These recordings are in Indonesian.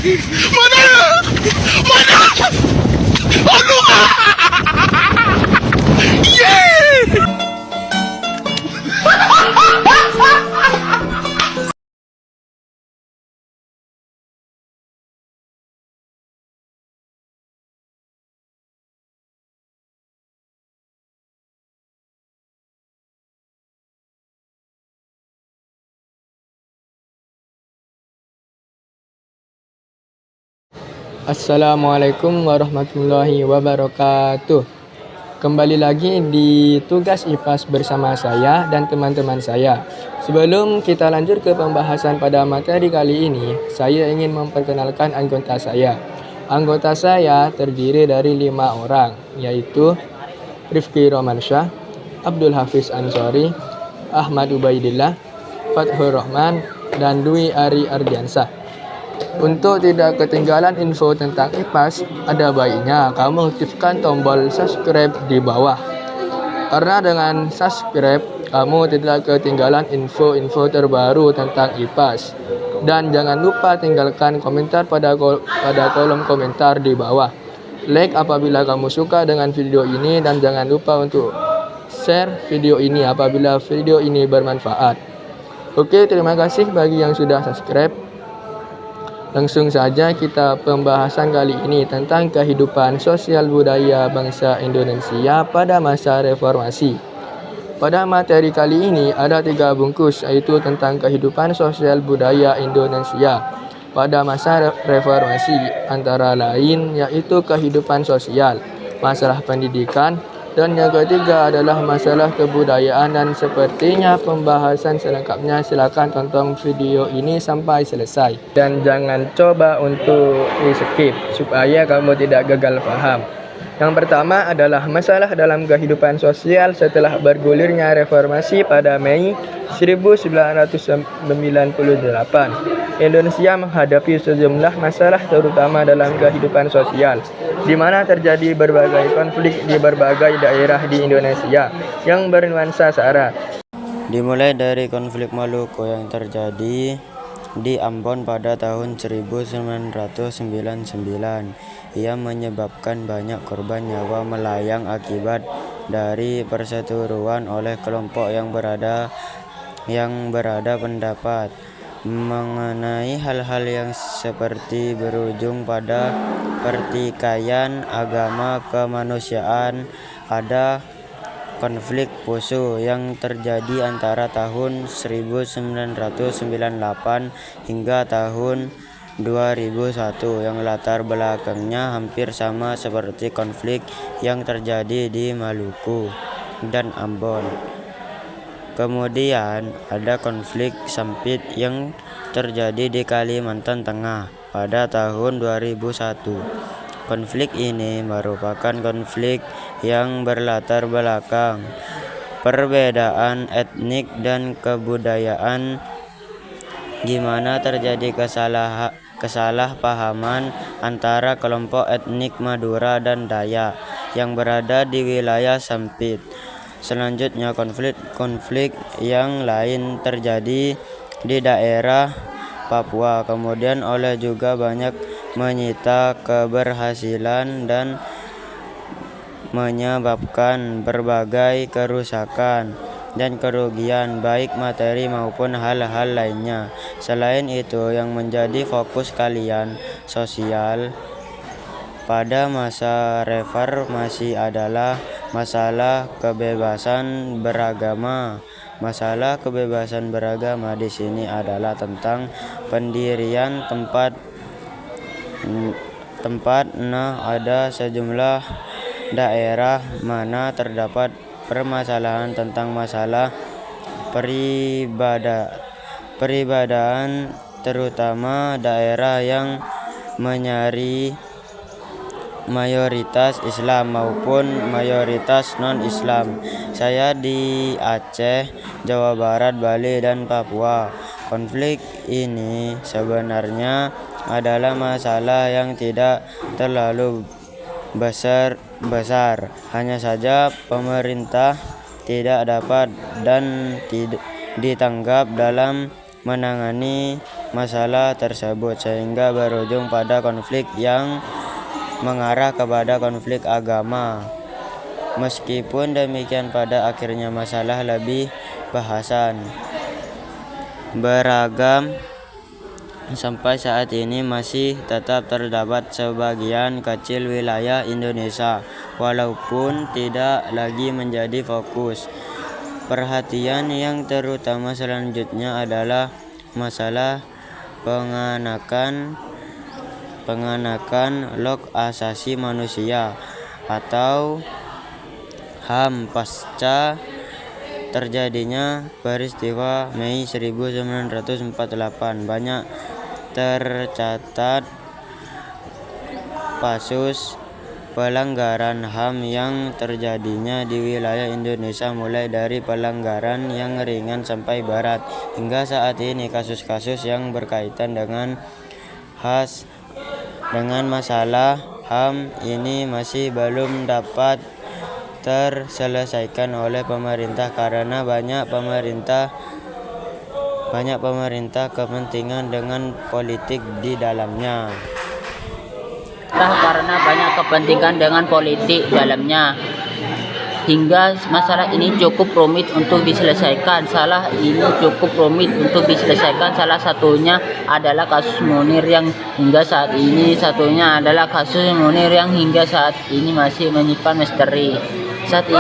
Mana? Mana? Aduh! Yeay! Assalamualaikum warahmatullahi wabarakatuh. Kembali lagi di tugas IPAS bersama saya dan teman-teman saya. Sebelum kita lanjut ke pembahasan pada materi kali ini, saya ingin memperkenalkan anggota saya. Anggota saya terdiri dari 5 orang, yaitu Rifki Romansyah, Abdul Hafiz Ansori, Ahmad Ubaidillah, Fathur Rahman, dan Dwi Ari Ardiansah. Untuk tidak ketinggalan info tentang IPAS, ada baiknya kamu aktifkan tombol subscribe di bawah. Karena dengan subscribe, kamu tidak ketinggalan info-info terbaru tentang IPAS. Dan jangan lupa tinggalkan komentar pada kolom komentar di bawah. Like apabila kamu suka dengan video ini dan jangan lupa untuk share video ini apabila video ini bermanfaat. Oke, terima kasih bagi yang sudah subscribe. Langsung saja kita pembahasan kali ini tentang kehidupan sosial budaya bangsa Indonesia pada masa reformasi. Pada materi kali ini ada 3 bungkus, yaitu tentang kehidupan sosial budaya Indonesia pada masa reformasi, antara lain yaitu kehidupan sosial, masalah pendidikan, dan yang ketiga adalah masalah kebudayaan. Dan sepertinya pembahasan selengkapnya silakan tonton video ini sampai selesai. Dan jangan coba untuk di-skip supaya kamu tidak gagal paham. Yang pertama adalah masalah dalam kehidupan sosial setelah bergulirnya reformasi pada Mei 1998. Indonesia menghadapi sejumlah masalah terutama dalam kehidupan sosial, di mana terjadi berbagai konflik di berbagai daerah di Indonesia yang bernuansa sara. Dimulai dari konflik Maluku yang terjadi di Ambon pada tahun 1999. Ia menyebabkan banyak korban nyawa melayang akibat dari perseteruan oleh kelompok yang berada pendapat mengenai hal-hal yang seperti berujung pada pertikaian agama kemanusiaan. Ada konflik Poso yang terjadi antara tahun 1998 hingga tahun 2001 yang latar belakangnya hampir sama seperti konflik yang terjadi di Maluku dan Ambon. Kemudian ada konflik Sampit yang terjadi di Kalimantan Tengah pada tahun 2001. Konflik ini merupakan konflik yang berlatar belakang perbedaan etnik dan kebudayaan, di mana terjadi kesalahpahaman antara kelompok etnik Madura dan Dayak yang berada di wilayah Sampit. Selanjutnya konflik yang lain terjadi di daerah Papua, kemudian oleh juga banyak menyita keberhasilan dan menyebabkan berbagai kerusakan dan kerugian baik materi maupun hal-hal lainnya. Selain itu, yang menjadi fokus kalian sosial pada masa reformasi adalah masalah kebebasan beragama. Masalah kebebasan beragama di sini adalah tentang pendirian tempat. Ada sejumlah daerah mana terdapat permasalahan tentang masalah peribadaan, terutama daerah yang menyari mayoritas Islam maupun mayoritas non-Islam. Saya di Aceh, Jawa Barat, Bali, dan Papua. Konflik ini sebenarnya adalah masalah yang tidak terlalu besar. Hanya saja pemerintah tidak dapat dan ditanggap dalam menangani masalah tersebut sehingga berujung pada konflik yang mengarah kepada konflik agama. Meskipun demikian, pada akhirnya masalah lebih bahasan beragam. Sampai saat ini masih tetap terdapat sebagian kecil wilayah Indonesia, walaupun tidak lagi menjadi fokus perhatian yang terutama. Selanjutnya adalah masalah penganakan hak asasi manusia atau HAM pasca terjadinya peristiwa Mei 1948. Banyak tercatat kasus pelanggaran HAM yang terjadinya di wilayah Indonesia, mulai dari pelanggaran yang ringan sampai berat. Hingga saat ini kasus-kasus yang berkaitan dengan masalah HAM ini masih belum dapat terselesaikan oleh pemerintah karena banyak kepentingan dengan politik di dalamnya. Hingga masalah ini cukup rumit untuk diselesaikan. Salah satunya adalah kasus Munir yang hingga saat ini masih menyimpan misteri. Meskipun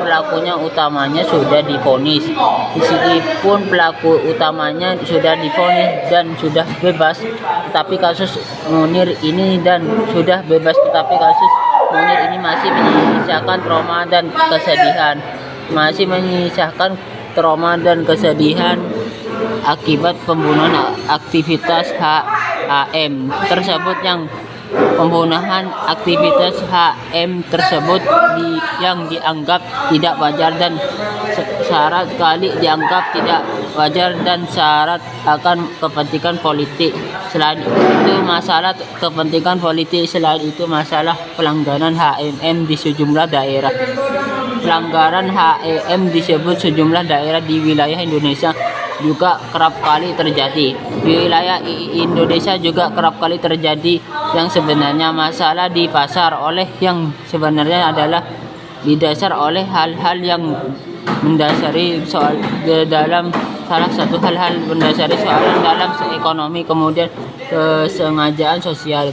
pelakunya utamanya sudah divonis dan sudah bebas, tetapi kasus Munir ini masih menyisakan trauma dan kesedihan akibat pembunuhan aktivitas HM tersebut yang dianggap tidak wajar dan syarat akan kepentingan politik. Selain itu masalah pelanggaran HMM di sejumlah daerah. Pelanggaran HMM disebut sejumlah daerah di wilayah Indonesia juga kerap kali terjadi. Di wilayah Indonesia juga kerap kali terjadi yang sebenarnya masalah di pasar yang sebenarnya adalah didasar oleh hal-hal yang mendasari soal dalam salah satu hal-hal mendasari soalan dalam ekonomi, kemudian kesengajaan sosial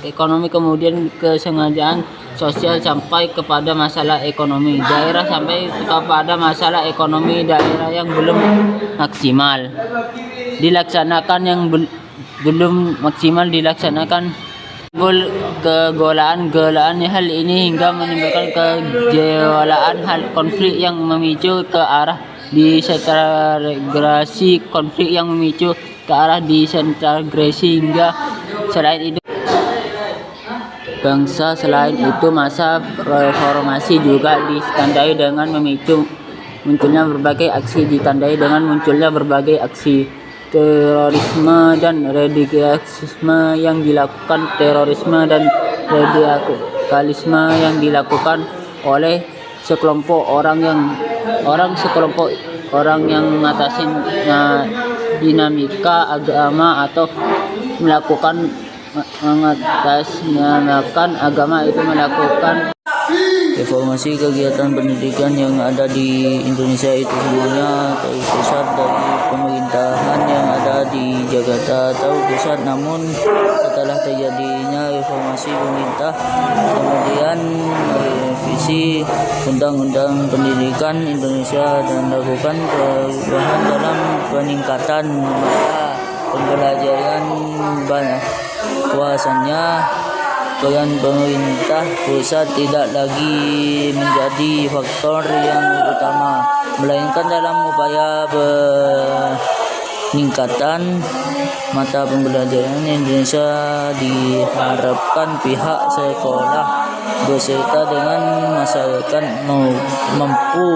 sampai kepada masalah ekonomi daerah yang belum maksimal dilaksanakan. Kegolaan hal ini hingga menimbulkan kejewalaan konflik yang memicu ke arah disintegrasi hingga selain itu masa reformasi juga ditandai dengan munculnya berbagai aksi terorisme dan radikalisme yang dilakukan oleh sekelompok orang yang mengatasi dinamika agama atau melakukan reformasi kegiatan pendidikan yang ada di Indonesia. Itu semuanya terpusat dari pemerintahan yang ada di Jakarta atau pusat. Namun setelah terjadinya reformasi pemerintah kemudian merevisi Undang-Undang Pendidikan Indonesia dan melakukan perubahan dalam peningkatan mata pembelajaran. Bahwasannya peran pemerintah pusat tidak lagi menjadi faktor yang utama, melainkan dalam upaya peningkatan mata pembelajaran Indonesia diharapkan pihak sekolah beserta dengan masyarakat mampu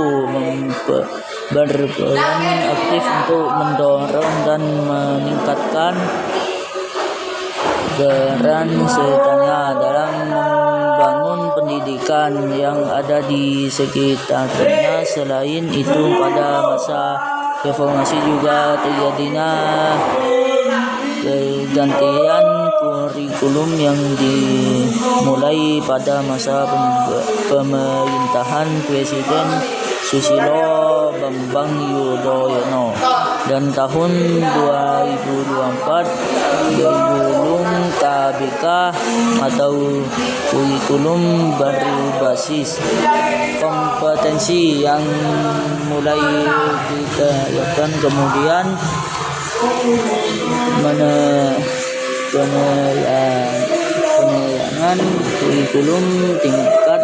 berperan aktif untuk mendorong dan meningkatkan peran sertanya dalam membangun pendidikan yang ada di sekitarnya. Selain itu, pada masa reformasi juga terjadinya pergantian kurikulum yang dimulai pada masa pemerintahan Presiden Susilo Bambang Yudhoyono, dan tahun 2024 kurikulum KBK atau kurikulum berbasis kompetensi yang mulai diterapkan, kemudian penerapan kurikulum tingkat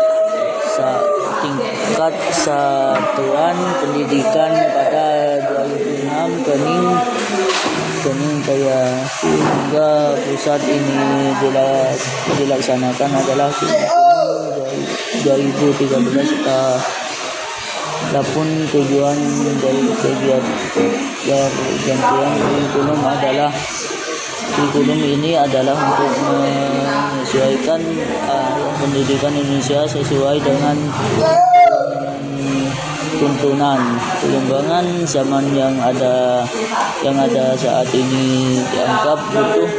satuan pendidikan pada 2006 kening kaya hingga pusat ini dilaksanakan adalah kurikulum 2013. Adapun tujuan dari pergantian kurikulum ini adalah untuk menyesuaikan pendidikan Indonesia sesuai dengan tuntunan perkembangan zaman yang ada saat ini. Dianggap butuh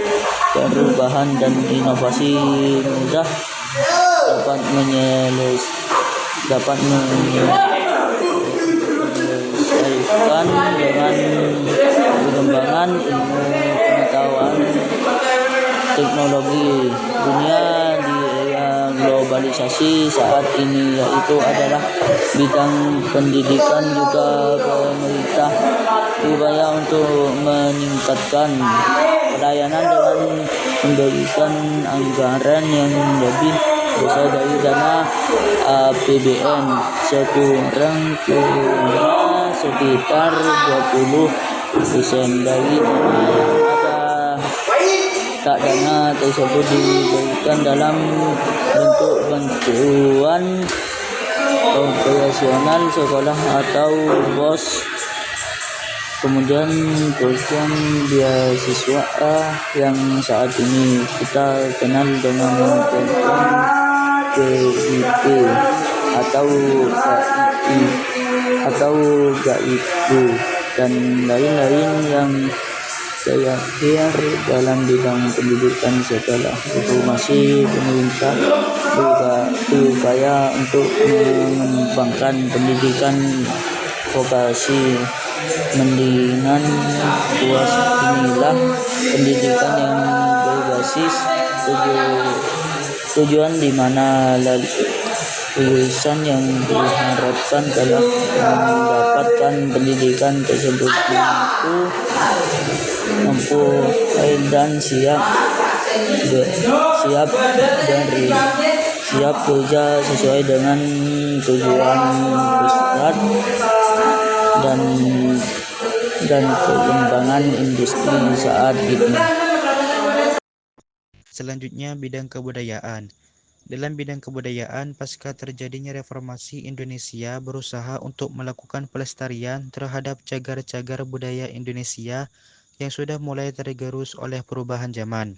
perubahan dan inovasi mudah dapat menyelesaikan dengan perkembangan ilmu pengetahuan teknologi dunia di era globalisasi saat ini, yaitu adalah bidang pendidikan. Juga pemerintah berupaya untuk meningkatkan pelayanan dengan memberikan anggaran yang lebih besar dari dana APBN, sekurang-kurangnya sekitar 20% dari dana yang ada. Dana tersebut diberikan dalam bentuk bantuan operasional sekolah atau BOS, kemudian program beasiswa yang saat ini kita kenal dengan program GIP atau GIP dan lain-lain yang terakhir dalam bidang pendidikan. Setelah reformasi, pemerintah berupaya untuk mengembangkan pendidikan vokasi. Mendingan puas inilah pendidikan yang berbasis tujuan di mana lulusan yang diharapkan telah mendapatkan pendidikan tersebut mampu dan siap kerja sesuai dengan tujuan besar dan perkembangan industri saat ini. Selanjutnya, bidang kebudayaan. Dalam bidang kebudayaan, pasca terjadinya reformasi, Indonesia berusaha untuk melakukan pelestarian terhadap cagar-cagar budaya Indonesia yang sudah mulai tergerus oleh perubahan zaman.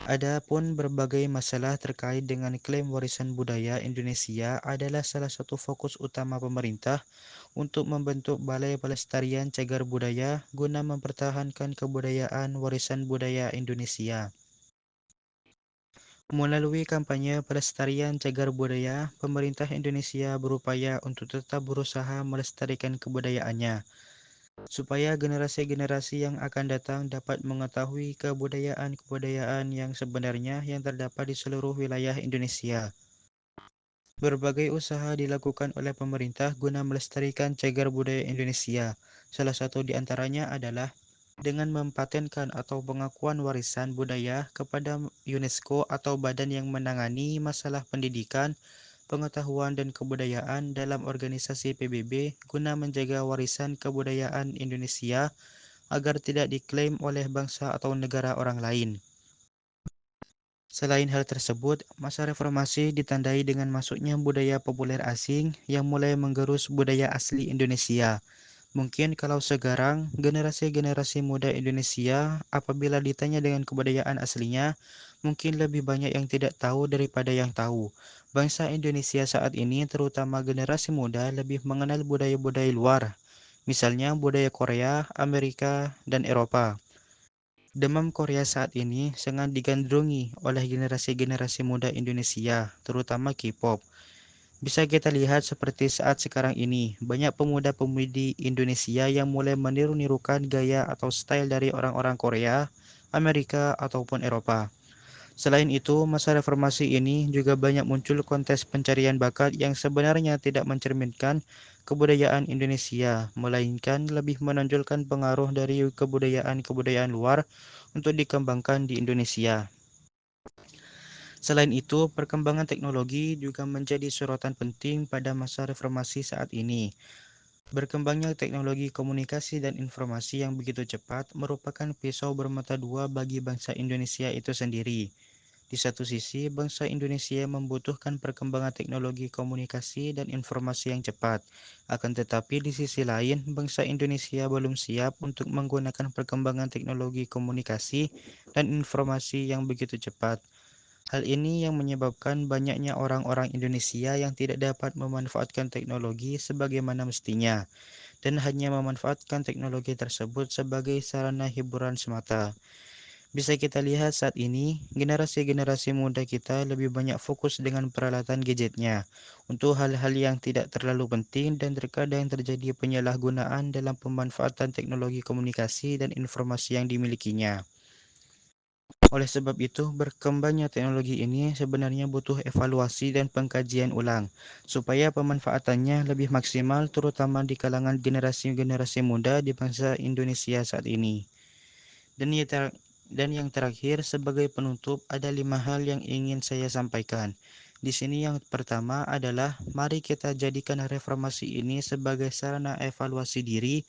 Adapun berbagai masalah terkait dengan klaim warisan budaya Indonesia adalah salah satu fokus utama pemerintah untuk membentuk Balai Pelestarian Cagar Budaya guna mempertahankan kebudayaan warisan budaya Indonesia. Melalui kampanye pelestarian cagar budaya, pemerintah Indonesia berupaya untuk tetap berusaha melestarikan kebudayaannya, supaya generasi-generasi yang akan datang dapat mengetahui kebudayaan-kebudayaan yang sebenarnya yang terdapat di seluruh wilayah Indonesia. Berbagai usaha dilakukan oleh pemerintah guna melestarikan cagar budaya Indonesia. Salah satu di antaranya adalah dengan mempatenkan atau pengakuan warisan budaya kepada UNESCO atau badan yang menangani masalah pendidikan, pengetahuan dan kebudayaan dalam organisasi PBB guna menjaga warisan kebudayaan Indonesia agar tidak diklaim oleh bangsa atau negara orang lain. Selain hal tersebut, masa reformasi ditandai dengan masuknya budaya populer asing yang mulai menggerus budaya asli Indonesia. Mungkin kalau sekarang, generasi-generasi muda Indonesia apabila ditanya dengan kebudayaan aslinya, mungkin lebih banyak yang tidak tahu daripada yang tahu. Bangsa Indonesia saat ini, terutama generasi muda, lebih mengenal budaya-budaya luar. misalnya budaya Korea, Amerika, dan Eropa. Demam Korea saat ini sangat digandrungi oleh generasi-generasi muda Indonesia, terutama K-pop. Bisa kita lihat seperti saat sekarang ini, banyak pemuda-pemudi Indonesia yang mulai meniru-nirukan gaya atau style dari orang-orang Korea, Amerika, ataupun Eropa. Selain itu, masa reformasi ini juga banyak muncul kontes pencarian bakat yang sebenarnya tidak mencerminkan kebudayaan Indonesia, melainkan lebih menonjolkan pengaruh dari kebudayaan-kebudayaan luar untuk dikembangkan di Indonesia. Selain itu, perkembangan teknologi juga menjadi sorotan penting pada masa reformasi saat ini. Berkembangnya teknologi komunikasi dan informasi yang begitu cepat merupakan pisau bermata dua bagi bangsa Indonesia itu sendiri. Di satu sisi, bangsa Indonesia membutuhkan perkembangan teknologi komunikasi dan informasi yang cepat. Akan tetapi di sisi lain, bangsa Indonesia belum siap untuk menggunakan perkembangan teknologi komunikasi dan informasi yang begitu cepat. Hal ini yang menyebabkan banyaknya orang-orang Indonesia yang tidak dapat memanfaatkan teknologi sebagaimana mestinya, dan hanya memanfaatkan teknologi tersebut sebagai sarana hiburan semata. Bisa kita lihat saat ini, generasi-generasi muda kita lebih banyak fokus dengan peralatan gadgetnya untuk hal-hal yang tidak terlalu penting dan terkadang terjadi penyalahgunaan dalam pemanfaatan teknologi komunikasi dan informasi yang dimilikinya. Oleh sebab itu, berkembangnya teknologi ini sebenarnya butuh evaluasi dan pengkajian ulang, supaya pemanfaatannya lebih maksimal terutama di kalangan generasi-generasi muda di bangsa Indonesia saat ini. Dan yang terakhir, sebagai penutup, ada 5 hal yang ingin saya sampaikan. Di sini yang pertama adalah, mari kita jadikan reformasi ini sebagai sarana evaluasi diri.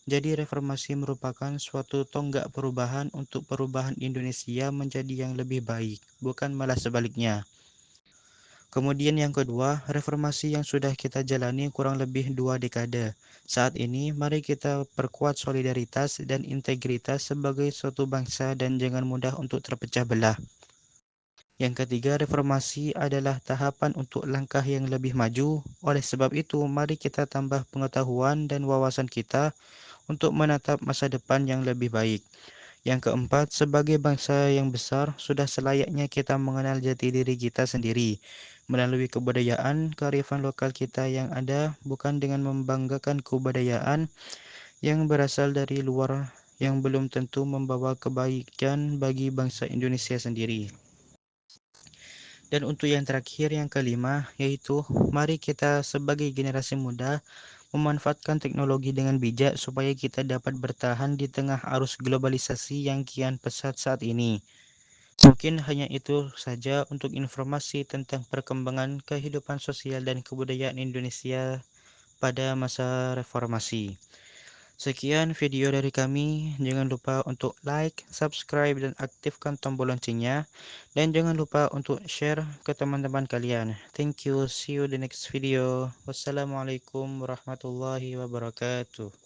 Jadi reformasi merupakan suatu tonggak perubahan untuk perubahan Indonesia menjadi yang lebih baik, bukan malah sebaliknya. Kemudian yang kedua, reformasi yang sudah kita jalani kurang lebih 2 dekade. Saat ini, mari kita perkuat solidaritas dan integritas sebagai suatu bangsa dan jangan mudah untuk terpecah belah. Yang ketiga, reformasi adalah tahapan untuk langkah yang lebih maju. Oleh sebab itu, mari kita tambah pengetahuan dan wawasan kita untuk menatap masa depan yang lebih baik. Yang keempat, sebagai bangsa yang besar, sudah selayaknya kita mengenal jati diri kita sendiri melalui kebudayaan, kearifan lokal kita yang ada, bukan dengan membanggakan kebudayaan yang berasal dari luar yang belum tentu membawa kebaikan bagi bangsa Indonesia sendiri. Dan untuk yang terakhir, yang kelima, yaitu mari kita sebagai generasi muda memanfaatkan teknologi dengan bijak supaya kita dapat bertahan di tengah arus globalisasi yang kian pesat saat ini. Mungkin hanya itu saja untuk informasi tentang perkembangan kehidupan sosial dan kebudayaan Indonesia pada masa reformasi. Sekian video dari kami. Jangan lupa untuk like, subscribe, dan aktifkan tombol loncengnya. Dan jangan lupa untuk share ke teman-teman kalian. Thank you. See you the next video. Wassalamualaikum warahmatullahi wabarakatuh.